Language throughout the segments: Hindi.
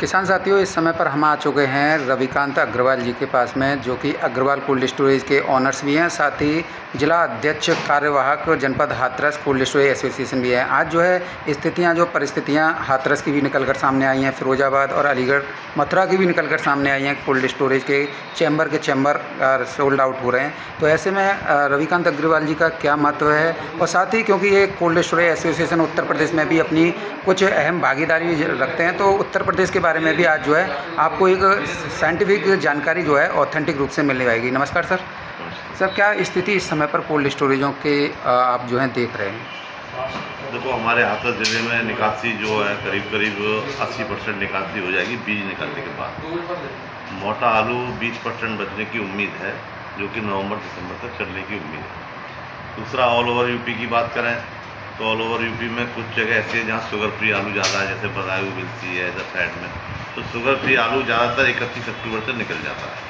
किसान साथियों, इस समय पर हम आ चुके हैं रविकांत अग्रवाल जी के पास में, जो कि अग्रवाल कोल्ड स्टोरेज के ऑनर्स भी हैं, साथ ही जिला अध्यक्ष कार्यवाहक जनपद हाथरस कोल्ड स्टोरेज एसोसिएशन भी है। आज जो है स्थितियां, जो परिस्थितियां हाथरस की भी निकल कर सामने आई हैं, फिरोजाबाद और अलीगढ़ मथुरा की भी निकल कर सामने आई हैं। कोल्ड स्टोरेज के चैम्बर सोल्ड आउट हो रहे हैं। तो ऐसे में रविकांत अग्रवाल जी का क्या महत्व है, और साथ ही क्योंकि ये cold storage association Uttar Pradesh में भी अपनी कुछ अहम भागीदारी रखते हैं, तो उत्तर प्रदेश के बारे में भी आज जो है आपको एक साइंटिफिक जानकारी जो है ऑथेंटिक रूप से मिलने आएगी। नमस्कार सर। सर, क्या स्थिति इस समय पर कोल्ड स्टोरेजों के आप जो हैं देख रहे हैं? देखो, हमारे हाथरस ज़िले में निकासी जो है करीब 80% निकासी हो जाएगी बीज निकालने के बाद। मोटा आलू 20% बचने की उम्मीद है, जो कि नवंबर दिसंबर तक चलने की उम्मीद है। दूसरा, ऑल ओवर यूपी की बात करें तो ऑल ओवर यूपी में कुछ जगह ऐसी है जहाँ शुगर फ्री आलू ज़्यादा है, जैसे बदायूं मिलती है इधर साइड में, तो शुगर फ्री आलू ज़्यादातर 31 अक्टूबर से निकल जाता है।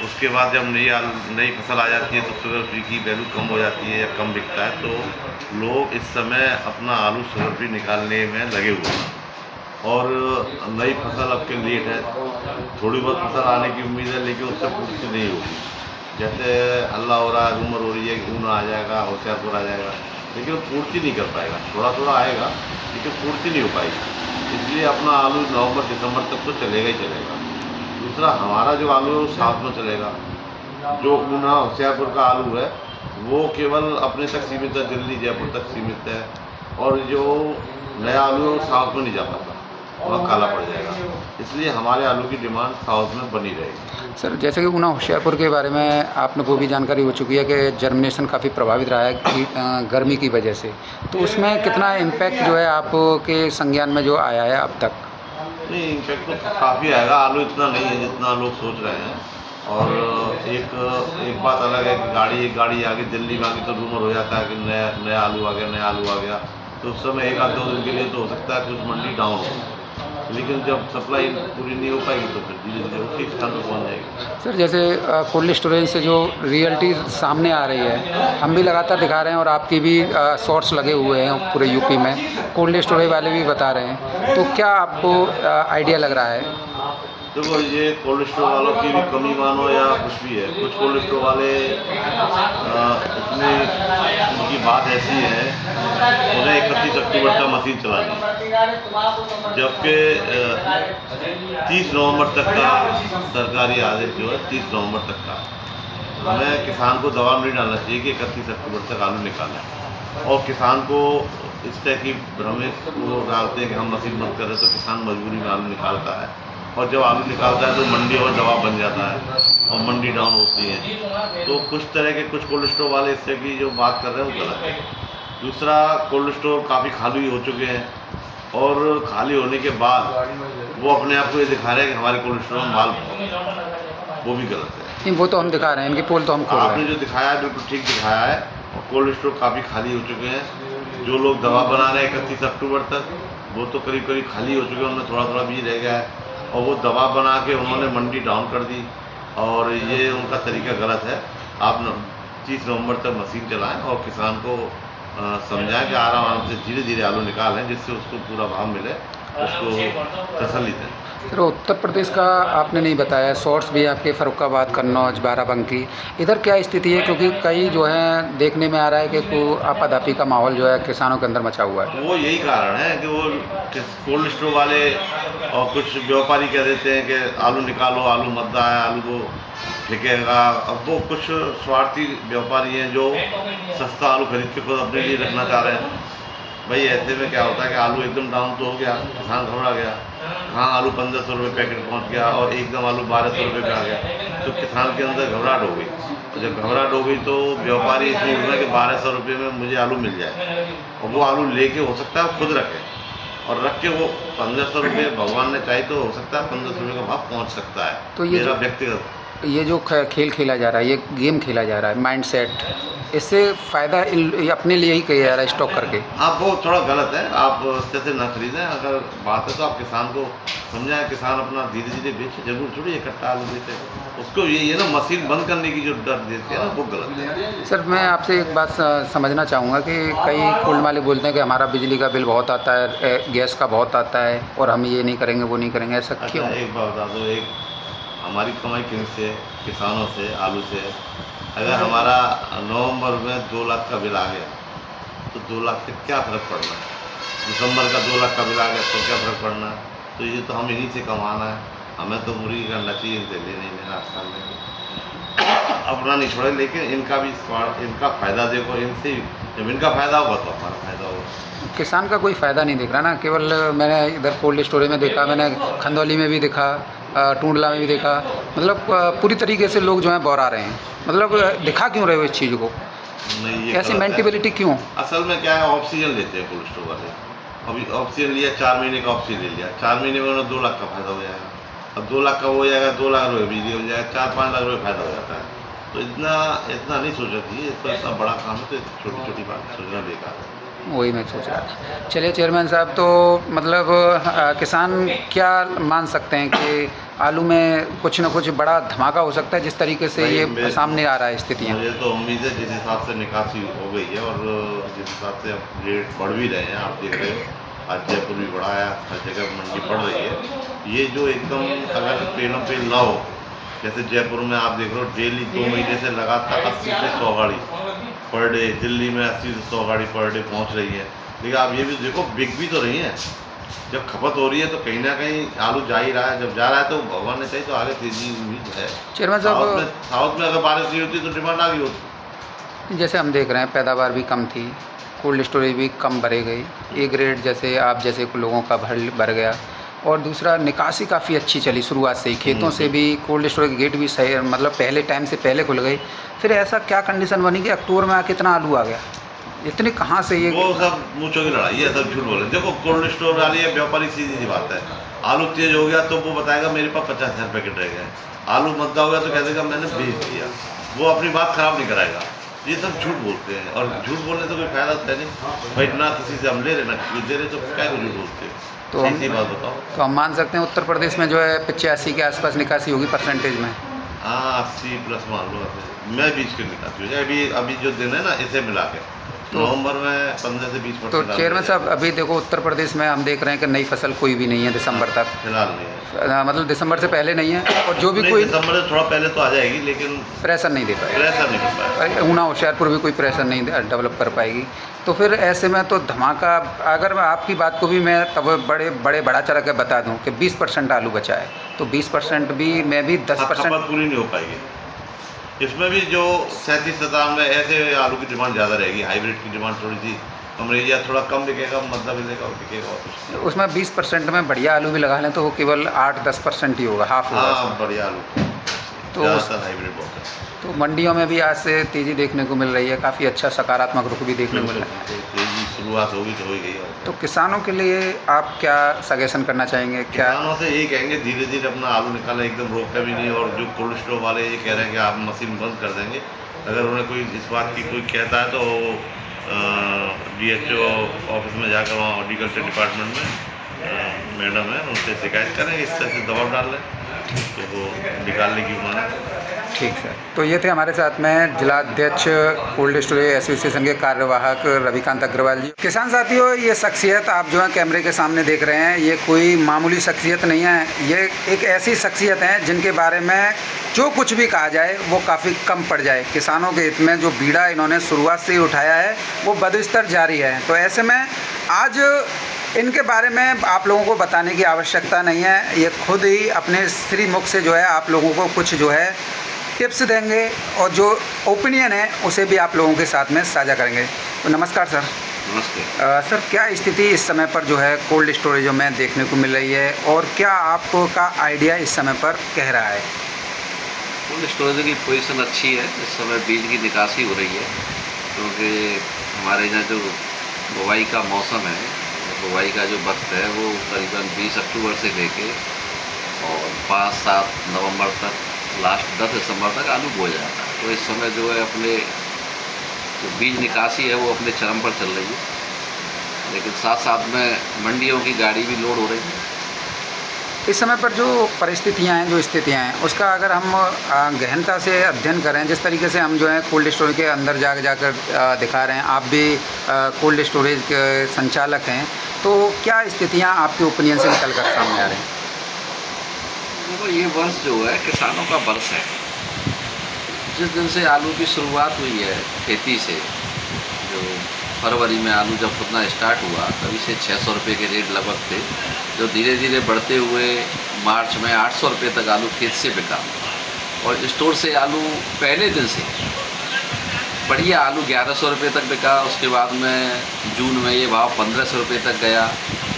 उसके बाद जब नई फसल आ जाती है तो शुगर फ्री की वैल्यू कम हो जाती है या कम बिकता है, तो लोग इस समय अपना आलू शुगर फ्री निकालने में लगे हुए हैं। और नई फसल अब के लेट है, थोड़ी बहुत फसल आने की उम्मीद है, लेकिन उससे पूर्ति नहीं होगी। जैसे हल्ला हो रहा है, रूमर हो रही है कि ऊना आ जाएगा, होशियारपुर आ जाएगा, लेकिन वो पूर्ति नहीं कर पाएगा। थोड़ा थोड़ा आएगा लेकिन पूर्ति नहीं हो पाएगी। इसलिए अपना आलू नवंबर दिसंबर तक तो चलेगा ही चलेगा। दूसरा, हमारा जो आलू है वो साथ में चलेगा। जो ऊना होशियारपुर का आलू है वो केवल अपने तक सीमित है, दिल्ली जयपुर तक सीमित है, और जो नया आलू है वो साउथ में नहीं जा पाता, वह काला पड़ जाएगा। इसलिए हमारे आलू की डिमांड साउथ में बनी रहेगी। सर, जैसे कि ऊना होशियारपुर के बारे में आपने को भी जानकारी हो चुकी है कि जर्मिनेशन काफ़ी प्रभावित रहा है गर्मी की वजह से, तो उसमें कितना इम्पैक्ट जो है आपके संज्ञान में जो आया है अब तक? नहीं, इम्पैक्ट तो काफ़ी आएगा। आलू इतना नहीं है जितना लोग सोच रहे हैं। और एक बात अलग है कि एक गाड़ी आगे दिल्ली में आगे तो रूमर हो जाता है कि नया आलू आ गया, तो उस समय 1-2 दिन के लिए तो हो सकता है कुछ मंडी डाउन हो, लेकिन जब सप्लाई पूरी नहीं हो पाएगी तो फिर धीरे धीरे उसी स्थान पर पहुँच जाएगी। सर, जैसे कोल्ड स्टोरेज से जो रियलिटी सामने आ रही है, हम भी लगातार दिखा रहे हैं और आपकी भी शॉर्ट्स लगे हुए हैं पूरे यूपी में, कोल्ड स्टोरेज वाले भी बता रहे हैं, तो क्या आपको आइडिया लग रहा है? देखो, ये कोल्ड स्टोर वालों की भी कमी मानो या कुछ भी है, कुछ कोल्ड स्टोर वाले इसमें उनकी बात ऐसी है, उन्हें 31 अक्टूबर का मशीन चलानी है, जबकि 30 नवंबर तक का सरकारी आदेश जो है 30 नवंबर तक का। हमें किसान को दबाव नहीं डालना चाहिए कि 31 अक्टूबर तक आलू निकालें, और किसान को इस तरह की भ्रमित वो डालते हैं कि हम मशीन बंद कर रहे, तो किसान मजबूरी में आलू निकालता है, और जब आलू निकालता है तो मंडी और दबाव बन जाता है और मंडी डाउन होती है। तो कुछ तरह के कुछ कोल्ड स्टोर वाले इस तरह की जो बात कर रहे हैं वो गलत है। दूसरा, कोल्ड स्टोर काफ़ी खाली हो चुके हैं, और खाली होने के बाद वो अपने आप को ये दिखा रहे हैं कि हमारे कोल्ड स्टोर में माल बहुत, वो भी गलत है। नहीं, वो तो हम दिखा रहे हैं, इनकी पोल तो हम खोल रहे हैं। आपने जो दिखाया है बिल्कुल ठीक दिखाया है, और कोल्ड स्टोर काफ़ी खाली हो चुके हैं। जो लोग दवा बना रहे हैं 31 अक्टूबर तक, वो तो करीब खाली हो चुके हैं, उनमें थोड़ा थोड़ा बीज रह गया है, और वो दवा बना के उन्होंने मंडी डाउन कर दी, और ये उनका तरीका गलत है। आप 30 नवंबर तक मशीन चलाएं और किसान को समझाएं कि आराम से धीरे धीरे आलू निकालें, जिससे उसको पूरा भाव मिले, उसको तसल्ली दें। सर, उत्तर प्रदेश का आपने नहीं बताया, सोर्स भी आपके फर्रुखाबाद, कन्नौज, बाराबंकी, इधर क्या स्थिति है? क्योंकि कई जो है देखने में आ रहा है कि आपाधापी का माहौल जो है किसानों के अंदर मचा हुआ है। वो यही कारण है कि वो कोल्ड स्टोर वाले और कुछ व्यापारी कह देते हैं कि आलू निकालो, आलू मद्दा है, आलू को फेंकेगा। अब वो कुछ स्वार्थी व्यापारी हैं जो सस्ता आलू खरीद के खुद अपने लिए रखना चाह रहे हैं। भाई, ऐसे में क्या होता है कि आलू एकदम डाउन तो हो गया, किसान घबरा गया, हाँ आलू 1500 रुपये पैकेट पहुंच गया, और एकदम आलू 1200 रुपये पे आ गया, तो किसान के अंदर घबराहट हो गई। तो जब घबराहट हो गई तो व्यापारी इसलिए उठ रहा कि 1200 रुपये में मुझे आलू मिल जाए, और वो आलू लेके हो सकता है खुद रखे, और रख के वो 1500 रुपये भगवान ने चाहे तो हो सकता है 1500 रुपये का भाव पहुँच सकता है। तो ये मेरा व्यक्तिगत ये जो खेल खेला जा रहा है, ये गेम खेला जा रहा है, माइंड सेट, इससे फ़ायदा ये अपने लिए ही किया जा रहा है स्टॉक करके। आप वो थोड़ा गलत है, आप जैसे ना खरीदें। अगर बात है तो आप किसान को समझाएं, किसान अपना धीरे धीरे बेचे, जरूर थोड़ी इकट्ठा आलू बेचे। उसको ये ना मशीन बंद करने की जो डर देते हैं ना, वो गलत है। सर मैं आपसे एक बात समझना चाहूँगा कि कई कोल्ड वाले बोलते हैं कि हमारा बिजली का बिल बहुत आता है, गैस का बहुत आता है और हम ये नहीं करेंगे वो नहीं करेंगे, ऐसा क्यों? अच्छा एक बात बता दो, एक हमारी कमाई किन से, किसानों से, आलू से। अगर हमारा नवंबर में 2 लाख का बिल आ गया तो 2 लाख से क्या फ़र्क पड़ना है? दिसंबर का 2 लाख का बिल आ गया तो क्या फ़र्क पड़ना है? तो ये तो हम इन्हीं से कमाना है, हमें तो मुर्गी करना चाहिए, इनसे ले नहीं लेना आजकल में अपना नहीं छोड़े। लेकिन इनका भी इनका फ़ायदा देखो, इनसे जब इनका फ़ायदा होगा तो हमारा फ़ायदा होगा। किसान का कोई फ़ायदा नहीं दिख रहा ना, केवल मैंने इधर कोल्ड स्टोरेज में देखा, मैंने खंदौली में भी देखा, टूंडला में भी देखा, मतलब पूरी तरीके से लोग जो हैं बौरा रहे हैं। मतलब दिखा क्यों रहे हो इस चीज़ को? नहीं ये ऐसी गलत है। मेंटेबिलिटी क्यों? असल में क्या है, ऑक्सीजन लेते हैं कोल्ड स्टोर वाले। अभी ऑक्सीजन लिया, 4 महीने का ऑक्सीजन ले लिया, 4 महीने में उन्हें 2 लाख का फ़ायदा हो जाएगा। अब 2 लाख का हो जाएगा, 2 लाख रुपये बिजली हो जाएगा, 4-5 लाख रुपये फ़ायदा हो जाता है। तो इतना इतना नहीं सोचना चाहिए, इतना इतना बड़ा काम है, तो छोटी छोटी बात सोचना बेकार है। वही मैं सोच रहा था। चलिए चेयरमैन साहब, तो मतलब किसान क्या मान सकते हैं कि आलू में कुछ न कुछ बड़ा धमाका हो सकता है जिस तरीके से नहीं, ये सामने आ रहा है स्थितियाँ? मुझे तो उम्मीद है जिस हिसाब से निकासी हो गई है और जिस हिसाब से अब रेट बढ़ भी रहे हैं, आप देख रहे हो आज जयपुर भी बढ़ा है, हर जगह मंडी बढ़ रही है। ये जो एकदम अगर पेड़ों पे ना हो, जैसे जयपुर में आप देख रहे हो डेली 2 महीने से लगातार 80 से 100 गाड़ी पर डे, दिल्ली में 80 से 100 गाड़ी पर डे पहुंच रही है। लेकिन आप ये भी देखो बिक भी तो रही है। जब खपत हो रही है तो कहीं ना कहीं आलू जा ही रहा है, जब जा रहा है तो भगवान ने चाहिए तो आगे तेजी उम्मीद है। चेयरमैन साहब, साउथ में अगर बारिश नहीं होती तो डिमांड आगे होती। जैसे हम देख रहे हैं पैदावार भी कम थी, कोल्ड स्टोरेज भी कम भरे गई, एक रेट जैसे आप जैसे लोगों का भर गया, और दूसरा निकासी काफ़ी अच्छी चली शुरुआत से ही, खेतों से भी कोल्ड स्टोरेज गेट भी सही, मतलब पहले टाइम से पहले खुल गई। फिर ऐसा क्या कंडीशन बनी कि अक्टूबर में आके इतना आलू आ गया? इतने कहाँ से ये? वो सब मूंछों की लड़ाई है, सब झूठ बोले। देखो कोल्ड स्टोर वाली है व्यापारी, सीधी सी बात है। आलू तेज हो गया तो वो बताएगा मेरे पास 50,000 पैकेट रह गए। आलू मद्दा हो गया तो कह देगा मैंने बेच दिया। वो अपनी बात खराब नहीं कराएगा। ये सब झूठ बोलते हैं और झूठ बोलने से कोई फायदा है नहीं भाई। ना किसी से हम ले रहे ना किसी को दे रहे, तो क्या को झूठ बोलते हैं? तो सही बात बताओ। तो हम मान सकते हैं उत्तर प्रदेश में जो है 85 के आसपास निकासी होगी परसेंटेज में? हाँ 80 प्लस मान लो। मैं बीच की निकासी हो जाए अभी जो दिन है ना, इसे मिला के नवंबर में 15 से 20%। तो चेयरमैन साहब, अभी देखो उत्तर प्रदेश में हम देख रहे हैं कि नई फसल कोई भी नहीं है दिसंबर तक, फिलहाल नहीं है, मतलब दिसंबर से पहले नहीं है, और जो भी कोई दिसंबर से थोड़ा पहले तो आ जाएगी, लेकिन प्रेशर नहीं दे पाएगा, प्रेशर नहीं कर पाएगा। ऊना होशियारपुर भी कोई प्रेशर नहीं डेवलप कर पाएगी। तो फिर ऐसे में तो धमाका, अगर मैं आपकी बात को भी मैं तब बड़ा चढ़ा के बता दूं कि 20% आलू बचा है, तो 20% भी मैं भी 10% पूरी नहीं हो पाएगी। इसमें भी जो 37-57 में ऐसे आलू की डिमांड ज़्यादा रहेगी, हाइब्रिड की डिमांड थोड़ी सी कम रहेगी, या थोड़ा कम बिकेगा, मतलब बिकेगा और बिकेगा। उसमें 20% में बढ़िया आलू भी लगा लें तो वो केवल 8-10% ही होगा, हाफ होगा। हाँ बढ़िया आलू तो हाइब्रिड बहुत है। तो मंडियों में भी आज से तेज़ी देखने को मिल रही है, काफ़ी अच्छा सकारात्मक रुख भी देखने को मिल रहा है। तेजी शुरुआत होगी तो हो गई। तो किसानों के लिए आप क्या सजेशन करना चाहेंगे? क्या किसानों से यही कहेंगे धीरे धीरे अपना आलू निकालें, एकदम रोकते भी नहीं। और जो कोल्ड स्टोर वाले ये कह रहे हैं कि आप मशीन बंद कर देंगे, अगर उन्हें कोई इस बात की कोई कहता है तो DHO ऑफिस में जाकर वहाँ हॉर्टिकल्चर डिपार्टमेंट में मैडम है, उनसे शिकायत करें, इस तरह से दबाव डाल लें तो वो निकालने की माने। ठीक सर। तो ये थे हमारे साथ में जिला अध्यक्ष कोल्ड स्टोरेज एसोसिएशन के कार्यवाहक रविकांत अग्रवाल जी। किसान साथियों, ये शख्सियत आप जो है कैमरे के सामने देख रहे हैं, ये कोई मामूली शख्सियत नहीं है। ये एक ऐसी शख्सियत है जिनके बारे में जो कुछ भी कहा जाए वो काफ़ी कम पड़ जाए। किसानों के हित में जो बीड़ा इन्होंने शुरुआत से ही उठाया है वो बदस्तर जारी है। तो ऐसे में आज इनके बारे में आप लोगों को बताने की आवश्यकता नहीं है, ये खुद ही अपने श्री मुख से जो है आप लोगों को कुछ जो है टिप्स देंगे और जो ओपिनियन है उसे भी आप लोगों के साथ में साझा करेंगे। तो नमस्कार सर। नमस्ते सर, क्या स्थिति इस समय पर जो है कोल्ड स्टोरेजों में देखने को मिल रही है और क्या आपको का आइडिया इस समय पर कह रहा है? कोल्ड स्टोरेज की पोजीशन अच्छी है। इस समय बीज की निकासी हो रही है, क्योंकि हमारे यहाँ जो बुवाई का मौसम है, बुवाई का जो वक्त है वो करीबन 20 अक्टूबर से लेके और 5-7 नवंबर तक लास्ट 10 दिसंबर तक आलू बोया जाता है। तो इस समय जो है अपने जो बीज निकासी है वो अपने चरम पर चल रही है, लेकिन साथ साथ में मंडियों की गाड़ी भी लोड हो रही है। इस समय पर जो परिस्थितियाँ हैं, जो स्थितियाँ हैं, उसका अगर हम गहनता से अध्ययन करें, जिस तरीके से हम जो है कोल्ड स्टोरेज के अंदर जाकर दिखा रहे हैं, आप भी कोल्ड स्टोरेज के संचालक हैं, तो क्या स्थितियाँ आपके ओपिनियन से निकल कर सामने आ रही हैं? देखो, ये वर्ष जो है किसानों का वर्ष है। जिस दिन से आलू की शुरुआत हुई है खेती से, जो फरवरी में आलू जब फूटना स्टार्ट हुआ तभी से 600 रुपये के रेट लगभग थे, जो धीरे धीरे बढ़ते हुए मार्च में 800 रुपये तक आलू खेत से बिका, और स्टोर से आलू पहले दिन से बढ़िया आलू 1100 रुपये तक बिका। उसके बाद में जून में ये भाव 1500 रुपये तक गया।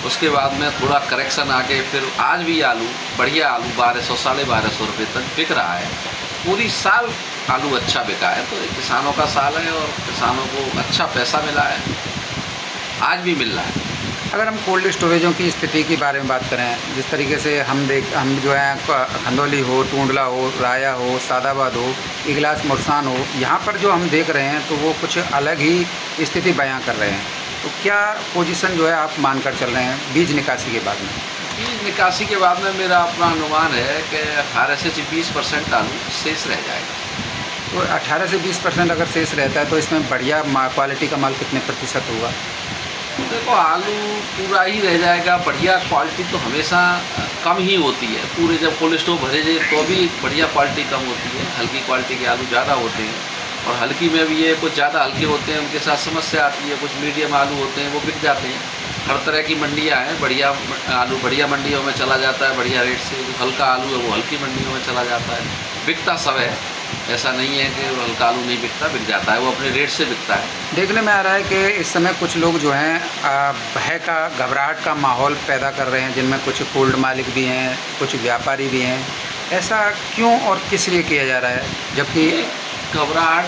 उसके बाद में थोड़ा करेक्शन आके फिर आज भी आलू बढ़िया आलू 1200 साढ़े 1200 रुपये तक बिक रहा है। पूरी साल आलू अच्छा बिका है, तो ये किसानों का साल है और किसानों को अच्छा पैसा मिला है, आज भी मिल रहा है। अगर हम कोल्ड स्टोरेजों की स्थिति के बारे में बात करें, जिस तरीके से हम जो है खंदौली हो, टूंडला हो, राया हो, सादाबाद हो, इगलास मुरसान हो, यहाँ पर जो हम देख रहे हैं तो वो कुछ अलग ही स्थिति बयां कर रहे हैं। तो क्या पोजीशन जो है आप मानकर चल रहे हैं बीज निकासी के बाद में? बीज निकासी के बाद में मेरा अपना अनुमान है कि 18 से 20% आलू शेष रह जाएगा। तो 18 से 20% अगर शेष रहता है तो इसमें बढ़िया क्वालिटी का माल कितने प्रतिशत होगा? देखो, आलू पूरा ही रह जाएगा। बढ़िया क्वालिटी तो हमेशा कम ही होती है। पूरे जब कोल्ड स्टोर भरे जाए तो भी बढ़िया क्वालिटी कम होती है, हल्की क्वालिटी के आलू ज़्यादा होते हैं। और हल्की में भी ये कुछ ज़्यादा हल्के होते हैं, उनके साथ समस्या आती है। कुछ मीडियम आलू होते हैं, वो बिक जाते हैं। हर तरह की मंडियाँ हैं। बढ़िया आलू बढ़िया मंडियों में चला जाता है बढ़िया रेट से, जो हल्का आलू है वो हल्की मंडियों में चला जाता है। बिकता सब है, ऐसा नहीं है कि हल्का आलू नहीं बिकता, बिक जाता है, वो अपने रेट से बिकता है। देखने में आ रहा है कि इस समय कुछ लोग जो हैं भय का, घबराहट का माहौल पैदा कर रहे हैं, जिनमें कुछ कोल्ड मालिक भी हैं, कुछ व्यापारी भी हैं। ऐसा क्यों और किस लिए किया जा रहा है? जबकि घबराहट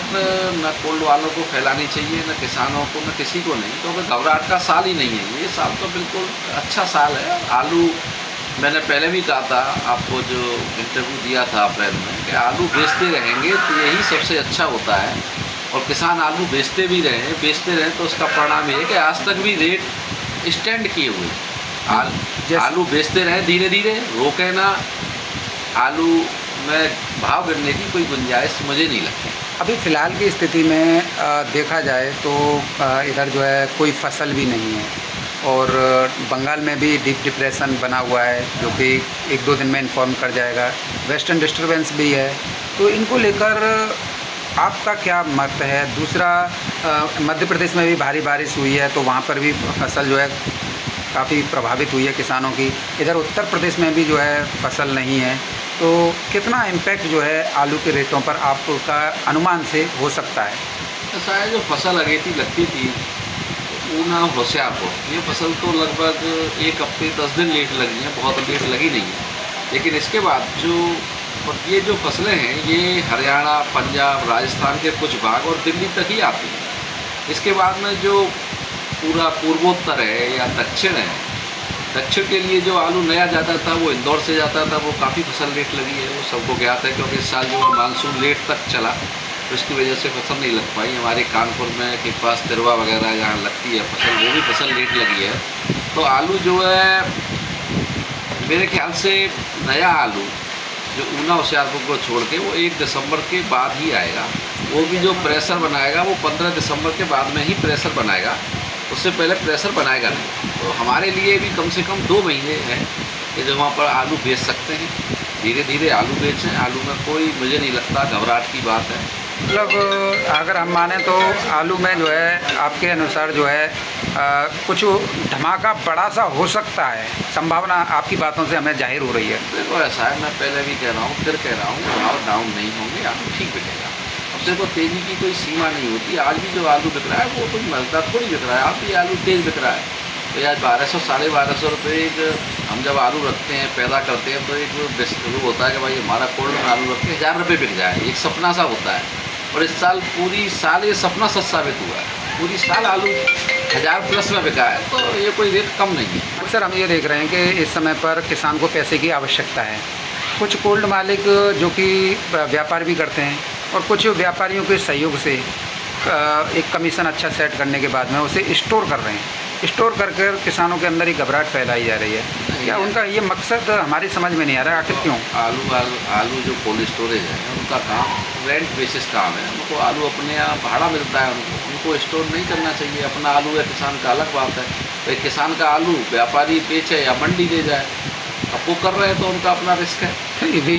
न कोल्ड वालों को फैलानी चाहिए, न किसानों को, न किसी को नहीं, क्योंकि घबराहट का साल ही नहीं है। ये साल तो बिल्कुल अच्छा साल है। आलू मैंने पहले भी कहा था आपको, जो इंटरव्यू दिया था अप्रैल में, कि आलू बेचते रहेंगे तो यही सबसे अच्छा होता है। और किसान आलू बेचते रहें तो उसका परिणाम ये है कि आज तक भी रेट स्टैंड किए हुए आलू बेचते रहें, धीरे धीरे रोके ना। आलू में भाव गिरने की कोई गुंजाइश मुझे नहीं लगती। अभी फ़िलहाल की स्थिति में देखा जाए तो इधर जो है कोई फसल भी नहीं है, और बंगाल में भी डीप डिप्रेशन बना हुआ है, जो कि 1-2 दिन में इन्फॉर्म कर जाएगा। वेस्टर्न डिस्टर्बेंस भी है, तो इनको लेकर आपका क्या मत है? दूसरा, मध्य प्रदेश में भी भारी बारिश हुई है, तो वहाँ पर भी फसल जो है काफ़ी प्रभावित हुई है किसानों की। इधर उत्तर प्रदेश में भी जो है फसल नहीं है, तो कितना इम्पैक्ट जो है आलू के रेटों पर आपका अनुमान से हो सकता है? ऐसा है, जो फसल अगेती लगती थी ऊना होशियारपुर, ये फसल तो लगभग 1 हफ्ते 10 दिन लेट लगी है, बहुत लेट लगी नहीं है। लेकिन इसके बाद ये जो फसलें हैं ये हरियाणा, पंजाब, राजस्थान के कुछ भाग और दिल्ली तक ही आती हैं। इसके बाद में जो पूरा पूर्वोत्तर है या दक्षिण है, दक्षिण के लिए जो आलू नया जाता था वो इंदौर से जाता था, वो काफ़ी फसल लेट लगी है। वो सबको ज्ञात है, क्योंकि इस साल जो मानसून लेट तक चला, तो इसकी वजह से फसल नहीं लग पाई। हमारे कानपुर में के पास तिरवा वगैरह जहाँ लगती है फसल, वो भी फसल लेट लगी है। तो आलू जो है मेरे ख्याल से नया आलू जो ऊना होशियारपुर को छोड़ के वो 1 दिसंबर के बाद ही आएगा। वो भी जो प्रेशर बनाएगा वो 15 दिसंबर के बाद में ही प्रेशर बनाएगा, उससे पहले प्रेशर बनाएगा नहीं। तो हमारे लिए भी कम से कम 2 महीने हैं कि जो वहाँ पर आलू बेच सकते हैं। धीरे धीरे आलू बेचें, आलू में कोई मुझे नहीं लगता घबराहट की बात है। मतलब अगर हम माने तो आलू में जो है आपके अनुसार जो है कुछ धमाका बड़ा सा हो सकता है, संभावना आपकी बातों से हमें जाहिर हो रही है। देखो, ऐसा है, मैं पहले भी कह रहा हूँ, फिर कह रहा हूँ, भाव डाउन नहीं होंगे, आलू ठीक बिकेगा। अब देखो, तेज़ी की कोई सीमा नहीं होती। आज भी जो आलू बिक रहा है वो तो मजदा थोड़ी बिक रहा है, आज भी आलू तेज़ बिक रहा है। तो आज 1200 साढ़े 1200 रुपये हम जब आलू रखते हैं, पैदा करते हैं, तो एक वो होता है कि भाई हमारा कोल्ड में आलू रख के 1000 रुपये बिक जाए, एक सपना सा होता है। और इस साल पूरी साल ये सपना सच साबित हुआ है। पूरी साल आलू 1000+ में बिका है, तो ये कोई रेट कम नहीं है। सर, हम ये देख रहे हैं कि इस समय पर किसान को पैसे की आवश्यकता है, कुछ कोल्ड मालिक जो कि व्यापार भी करते हैं और कुछ व्यापारियों के सहयोग से एक कमीशन अच्छा सेट करने के बाद में उसे स्टोर कर रहे हैं। स्टोर कर कर किसानों के अंदर ही घबराहट फैलाई जा रही है। क्या उनका ये मकसद हमारी समझ में नहीं आ रहा है, आखिर क्यों? आलू जो कोल्ड स्टोरेज है उनका काम रेंट बेसिस काम है। उनको आलू अपने यहाँ भाड़ा मिलता है, उनको स्टोर नहीं करना चाहिए। अपना आलू है किसान का अलग बात है। भाई किसान का आलू व्यापारी बेचे या मंडी दे जाए, अब वो कर रहे हैं तो उनका अपना रिस्क है।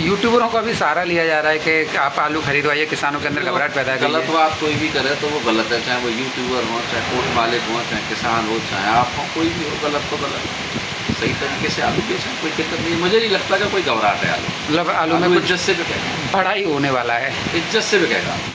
यूट्यूबरों का भी सहारा लिया जा रहा है कि आप आलू खरीदवाइए, किसानों के अंदर घबराहट पैदा है। गलत बात कोई भी करे तो वो गलत है, चाहे वो यूट्यूबर हो, चाहे कोर्ट मालिक हो, चाहे किसान हो, चाहे आप हो, कोई भी हो, गलत तो गलत। सही तरीके से आलू बेचें, कोई दिक्कत नहीं। मुझे नहीं लगता कि कोई घबराहट है। आलू मतलब आलू में कुछ इज्जत से बिकेगा, बढ़ाई होने वाला है, इज्जत से बिकेगा।